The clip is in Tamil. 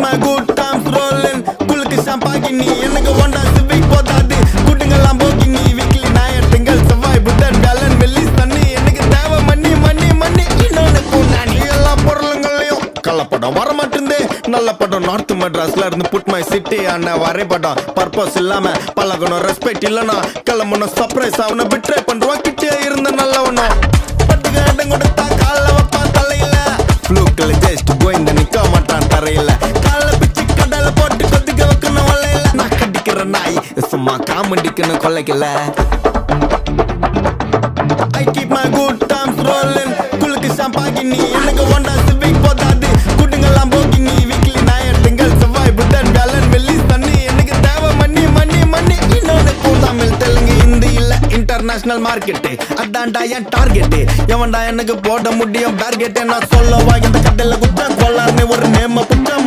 my good times rolling. குளுக்கு ஷாம்பாகினி எனக்கு Honda Civic போதாது. கூட்டுங்க Lamborghini வீக்லி ஞாயிற்றுங்கள் செவ்வாய் புதன் வியாழன் வெள்ளி சனி எனக்கு தேவை மண்ணி மண்ணி மண்ணி இன்னொன்னு பூண்டானி. எல்லா பொருளுங்களையும் கள்ளப்படம் வரமாட்டேந்தே. நல்ல படம் நார்த் மெட்ராஸ்ல இருந்து புட் மை சிட்டி ஆன வரைபடம். பர்பஸ் இல்லாம பழகணும் ரெஸ்பெக்ட் இல்லனா கிளம்பணும் சர்ப்ரைஸ் அவனை பிட்ரே பண்றோம். கிட்டே இருந்த நல்லவனும் பட்டுக்கு இடம் கொடுத்தா கால வைப்பான் தலையில. ஃப்ளூக்கில் ஜஸ்ட் கோயிந்த நிக்க மாட்டான் தரையில. கால பிச்சு கடலை போட்டு கொதிக்க வைக்கணும் வலையில. நான் கடிக்கிற நாய் சும்மா காமெடிக்கணும் கொலைக்கல. I keep my good times rolling. குளுக்கு ஷாம்பாகினி எனக்கு Honda Civic போதாது. கூட்டுங்க Lamborghini வீக்லி ஞாயிற்றுங்கள் செவ்வாய் புதன் வியாழன் வெள்ளி சனி எனக்கு தேவை மண்ணி மண்ணி மண்ணி இன்னொன்னு தமிழ் தெலுங்கு ஹிந்தி இல்ல இன்டர்நேஷனல் மார்க்கெட்டு அதான்டா என் டார்கெட்டு. எவன்டா எனக்கு போட முடியும் டார்கெட்டு நான் சொல்லவா இந்த கட்டையில குத்த கொள்ளாருன்னு ஒரு நேம புத்த